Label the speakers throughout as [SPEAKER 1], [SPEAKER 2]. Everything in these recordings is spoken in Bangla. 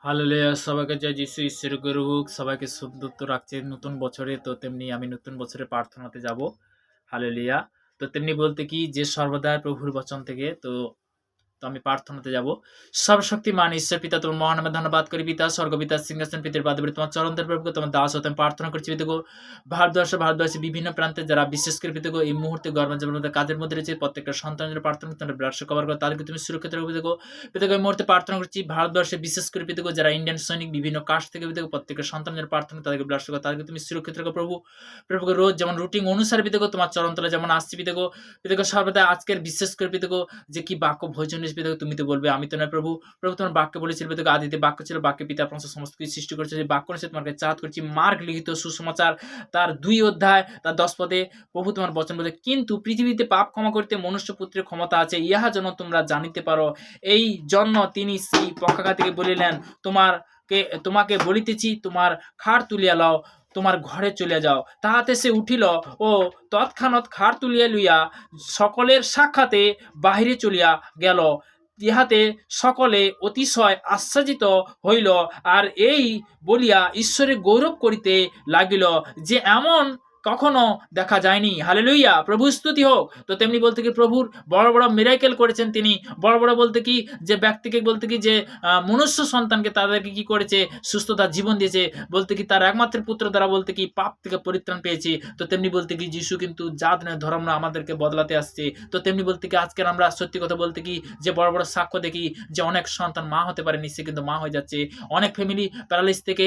[SPEAKER 1] হালেলুয়া! সবাইকে জয় যিশু ঈশ্বরের গৌরব হোক। সবাইকে শুভদূত রাখছে নতুন বছরে। তো তেমনি আমি নতুন বছরে প্রার্থনাতে যাব। হালেলুয়া! তো তেমনি বলতে কি যে সর্বদা প্রভুর বচন থেকে তো আমি প্রার্থনাতে যাব। সর্বশক্তিমান ঈশ্বর পিতা তোমার মহান নামে ধন্যবাদ করি পিতা, স্বর্গপিতা সিংহাসন পিতের পাদে তোমার চরণের প্রভুকে তোমার দাস হতে আমি প্রার্থনা করছি পিতাগো। ভারতবর্ষের বিভিন্ন প্রান্তে যারা বিশেষ করে পিতাগো এই মুহূর্তে গর্ভজীবনের মধ্যে কাজের মধ্যে রয়েছে প্রত্যেকটা সন্তানের প্রার্থনা তোমার ব্লাড কভার করো, তাদেরকে তুমি সুরক্ষিত রাখো পিতাগো। পিতাগো এই মুহূর্তে প্রার্থনা করছি ভারতবর্ষে বিশেষ করে পিতাগো যারা ইন্ডিয়ান সৈনিক বিভিন্ন কাস্ট থেকে পিতাগো প্রত্যেকটা সন্তানের প্রার্থনা তাদেরকে ব্লাড করো, তাদেরকে তুমি সুরক্ষিত রাখো প্রভু। প্রভুকে রোজ যেমন রুটিন অনুসারে পিতাগো তোমার চরণতলে যেমন আসছি পিতাগো। পিতাগো সর্বদা আজকের বিশেষ করে পিতাগো যে কি বাক্য ভোজন পিতাগো তুমি তো বলবে, আমি তো নয় প্রভু। প্রভু তোমার বাক্য বলেছিল পিতাগো আদিতে বাক্য ছিল, বাক্যে পিতা আপনার সমস্ত কিছু সৃষ্টি করেছে, যে বাক্য অনুসারে তোমাকে চাঁদ করছি। মার্ক লিখিত সুসমাচার তার 2 অধ্যায় তার 10 পদে প্রভু তোমার বচন বলে, কিন্তু পৃথিবীতে পাপ ক্ষমা করতে মনুষ্যপুত্রের ক্ষমতা আছে, ইহা যেন তোমরা জানিতে পারো। এই জন্য তিনি সেই পক্ষাঘাতীকে বলিলেন, তোমাকে বলিতেছি তোমার খাড় তুলিয়া লও, তোমার ঘরে চলিয়া যাও। তাহাতে সে উঠিল ও তৎক্ষণাৎ খাড় তুলিয়া লইয়া সকলের সাক্ষাতে বাহিরে চলিয়া গেল। ইহাতে সকলে অতিশয় আশ্চর্যিত হইল, আর এই বলিয়া ঈশ্বরের গৌরব করিতে লাগিল যে এমন কখনো দেখা যায়নি। হালেলুইয়া! প্রভু স্তুতি হোক। তো তেমনি বলতে কি প্রভুর বড় বড় মিরাকেল করেছেন তিনি। বড় বড় বলতে কি যে ব্যক্তিকে বলতে কি যে মনুষ্য সন্তানকে তাদেরকে কি করেছে, সুস্থতার জীবন দিয়েছে। বলতে কি তার একমাত্র পুত্র দ্বারা বলতে কি পাপ থেকে পরিত্রাণ পেয়েছি। তো তেমনি বলতে কি যিশু কিন্তু জাত নয় ধর্ম না আমাদেরকে বদলাতে আসছে। তো তেমনি বলতে কি আজকের আমরা সত্যি কথা বলতে কি যে বড় বড় সাক্ষ্য দেখি যে অনেক সন্তান মা হতে পারেনি, সে কিন্তু মা হয়ে যাচ্ছে। অনেক ফ্যামিলি প্যারালাইস থেকে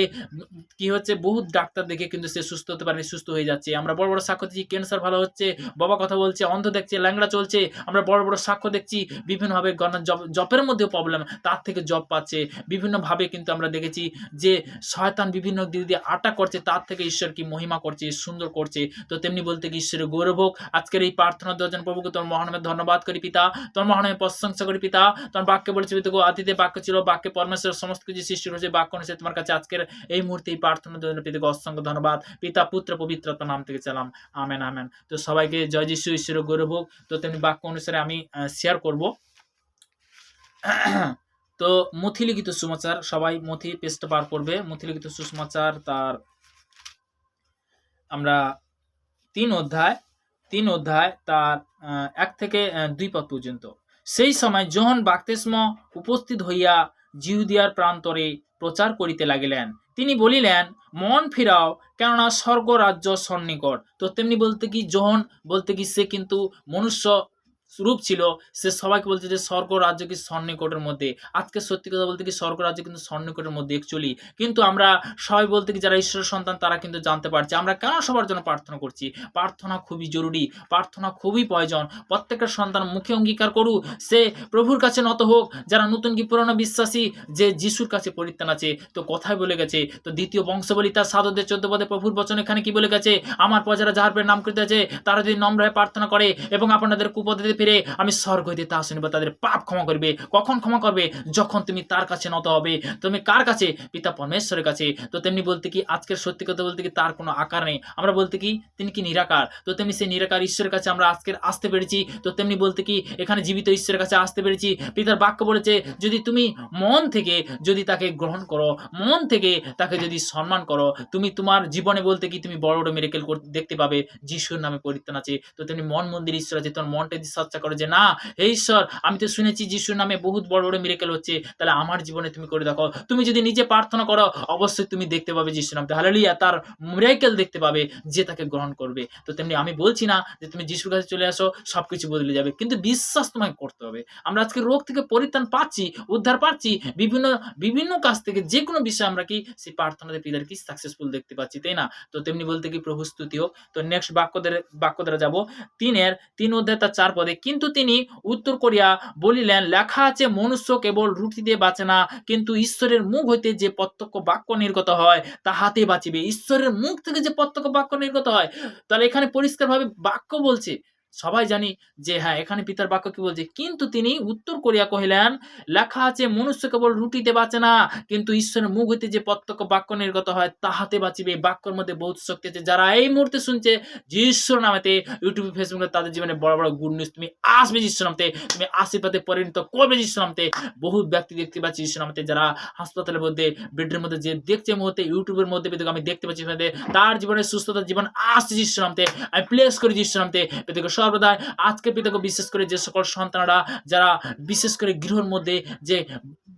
[SPEAKER 1] কি হচ্ছে, বহুত ডাক্তার দেখে কিন্তু সে সুস্থ হতে পারেনি, সুস্থ হয়ে যাচ্ছে। আমরা বড় বড় সাক্ষ্য দেখছি ক্যান্সার ভালো হচ্ছে, বাবা কথা বলছে, অন্ধ দেখছে, ল্যাংড়া চলছে। আমরা বড় বড় সাক্ষ্য দেখছি বিভিন্নভাবে জবের মধ্যেও প্রবলেম, তার থেকে জব পাচ্ছে। বিভিন্নভাবে কিন্তু আমরা দেখেছি যে শয়তান বিভিন্ন দিক দিয়ে আটা করছে, তার থেকে ঈশ্বর কি মহিমা করছে, সুন্দর করছে। তো তেমনি বলতে কি ঈশ্বরের গৌরব হোক। আজকের এই প্রার্থনা দেওয়ার প্রভুকে তোমার মহানামে ধন্যবাদ করি পিতা, তোমার মহানামে প্রশংসা করি পিতা। তোমার বাক্যে বলেছে পিতাগো আদিতে বাক্য ছিল, বাক্যে পরমেশ্বর সমস্ত কিছু সৃষ্টি করেছে, বাক্য অনুসারে তোমার কাছে আজকের এই মুহূর্তে এই প্রার্থনা দেওয়ার পিতাগো অসংখ্য ধন্যবাদ। পিতা পুত্র পবিত্র আত্মার নাম থেকে চালাম, আমেন আমেন। তো সবাইকে জয় যিশু, ঈশ্বরের গৌরব হোক। তো তেমনি বাক্য অনুসারে আমি শেয়ার করব। তো মথিলিখিত সুসমাচার, সবাই মথি পেজটা পার করবে। মথিলিখিত সুসমাচার তার আমরা 3 অধ্যায় তার 1 থেকে 2 পদ পর্যন্ত। সেই সময় যোহন বাপ্তিস্ম উপস্থিত হইয়া জিহুদিয়ার প্রান্তরে প্রচার করিতে লাগিলেন। তিনি বলিলেন, মন ফিরাও, কেননা স্বর্গ রাজ্য সন্নিকট। তো তেমনি বলতে কি যোহন বলতে কি সে কিন্তু মনুষ্য রূপ ছিল, সে সবাইকে বলছে যে স্বর্গ রাজ্য কি সন্নিকটের মধ্যে। আজকে সত্যি কথা বলতে কি স্বর্গ রাজ্য কিন্তু সন্নিকটের মধ্যে অ্যাকচুয়ালি। কিন্তু আমরা সবাই বলতে কি যারা ঈশ্বরের সন্তান তারা কিন্তু জানতে পারছে আমরা কেন সবার জন্য প্রার্থনা করছি। প্রার্থনা খুবই জরুরি, প্রার্থনা খুবই প্রয়োজন। প্রত্যেকটা সন্তান মুখে অঙ্গীকার করুক, সে প্রভুর কাছে নত হোক। যারা নতুন কি পুরনো বিশ্বাসী যে যিশুর কাছে পরিত্রাণ আছে। তো কথায় বলে গেছে, তো দ্বিতীয় বংশাবলী তার 7 অধ্যায় 14 পদে প্রভুর বচন এখানে কি বলে গেছে, আমার প্রজারা যাহার পেয়ে নাম করিতে আছে তারা যদি নম্র হয়ে প্রার্থনা করে এবং আপনাদের কুপদ্ধতি ফিরে, আমি স্বর্গ হইতে তা শুনিব, তাদের পাপ ক্ষমা করবে। কখন ক্ষমা করবে? যখন তুমি তার কাছে নত হবে। তুমি কার কাছে? পিতা পরমেশ্বরের কাছে। তো তেমনি বলতে কি আজকের সত্যি কথা বলতে কি তার কোনো আকার নেই। আমরা বলতে কি তিনি কি নিরাকার। তো তেমনি সেই নিরাকার ঈশ্বরের কাছে আমরা আজকের আসতে পেরেছি। তো তেমনি বলতে কি এখানে জীবিত ঈশ্বরের কাছে আসতে পেরেছি। পিতার বাক্য বলেছে যদি তুমি মন থেকে যদি তাকে গ্রহণ করো, মন থেকে তাকে যদি সম্মান করো, তুমি তোমার জীবনে বলতে কি তুমি বড় বড় মিরাকেল দেখতে পাবে। যিশুর নামে পরিত্রাণ আছে। তো তেমনি মন মন্দির ঈশ্বর আছে, তোমার মনটা যদি সচ্চা করো যে না হে ঈশ্বর, আমি তো শুনেছি যিশুর নামে বহুত বড় বড় মিরাকেল হচ্ছে, তাহলে আমার জীবনে তুমি করে দেখো। তুমি যদি নিজে প্রার্থনা করো অবশ্যই তুমি দেখতে পাবে যিশুর নামে, হালেলুয়া, তার মিরাকেল দেখতে পাবে যে তাকে গ্রহণ করবে। তো তেমনি আমি বলছি না যে তুমি যিশুর কাছে চলে আসো সবকিছু বদলে যাবে, কিন্তু বিশ্বাস তোমাকে করতে হবে। আমরা আজকে রোগ থেকে পরিত্রাণ পাচ্ছি, উদ্ধার পাচ্ছি, বিভিন্ন বিভিন্ন কাজ থেকে যে কোনো বিষয়ে আমরা কি সেই প্রার্থনাতে পিতার কি সাকসেসফুল দেখতে পাচ্ছি, তাই না? তো তেমনি বলতে কি প্রভু স্তুতি হোক। তো নেক্সট বাক্য দ্বারা যাব 3 অধ্যায় তার 4 পদে, কিন্তু তিনি উত্তর করিয়া বলিলেন, লেখা আছে মনুষ্য কেবল রুটি দিয়ে বাঁচে না, কিন্তু ঈশ্বরের মুখ হইতে যে প্রত্যক্ষ বাক্য নির্গত হয় তাহাতে বাঁচিবে। ঈশ্বরের মুখ থেকে যে প্রত্যক্ষ বাক্য নির্গত হয়, তাহলে এখানে পরিষ্কারভাবে বাক্য বলছে সবাই জানি যে হ্যাঁ, এখানে পিতার বাক্য কি বলছে? কিন্তু তিনি উত্তর করিয়া কহিলেন, লেখা আছে মনুষ্য কেবল রুটিতে বাঁচে না, কিন্তু ঈশ্বরের মুখ হইতে যে প্রত্যক্ষ বাক্য নির্গত হয় তাহাতে বাঁচিবে। এই বাক্যের মধ্যে বহুত শক্তি আছে। যারা এই মুহূর্তে শুনছে যিশুর নামেতে ইউটিউব, ফেসবুকে তাদের জীবনে বড়, বড় গুড নিউজ তুমি আসবে যিশুর নামে। তুমি আশীর্বাদে পরিণত করবে যিশুর নামে। বহুত ব্যক্তি দেখতে পাচ্ছি যিশুর নামে যারা হাসপাতালের মধ্যে, বেডের মধ্যে যে দেখছে মুহূর্তে ইউটিউবের মধ্যে আমি দেখতে পাচ্ছি তার জীবনে সুস্থতার জীবন আসছে যিশুর নামে। আমি প্লেস করি যিশুর নামে। পিতাকে সর্বদা আজকে পিতাকে বিশেষ করে যে সকল সন্তানরা যারা বিশেষ করে গৃহের মধ্যে যে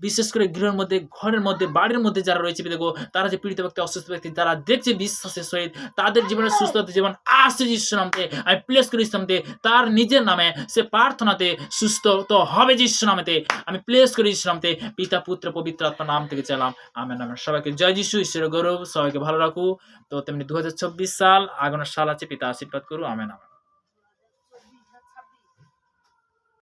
[SPEAKER 1] বিশেষ করে গৃহের মধ্যে, ঘরের মধ্যে, বাড়ির মধ্যে যারা রয়েছে পিতাগো, তারা যে পীড়িত ব্যক্তি, অসুস্থ ব্যক্তি তারা দেখছে বিশ্বাসের সহিত তাদের জীবনে সুস্থতা জীবন আসছে যিশুর নামে। আমি প্লেস করি যিশুর নামে। তার নিজের নামে সে প্রার্থনাতে সুস্থ তো হবে যিশুর নামেতে। আমি প্লেস করি যিশুর নামে। পিতা, পুত্র, পবিত্র আত্মার নাম থেকে চাইলাম, আমেন আমেন। সবাইকে জয় যিশু, ঈশ্বরের গৌরব, সবাইকে ভালো রাখু। তো তেমনি 2024 সাল আগানোর সাল আছে, পিতা আশীর্বাদ করু, আমেন আমেন।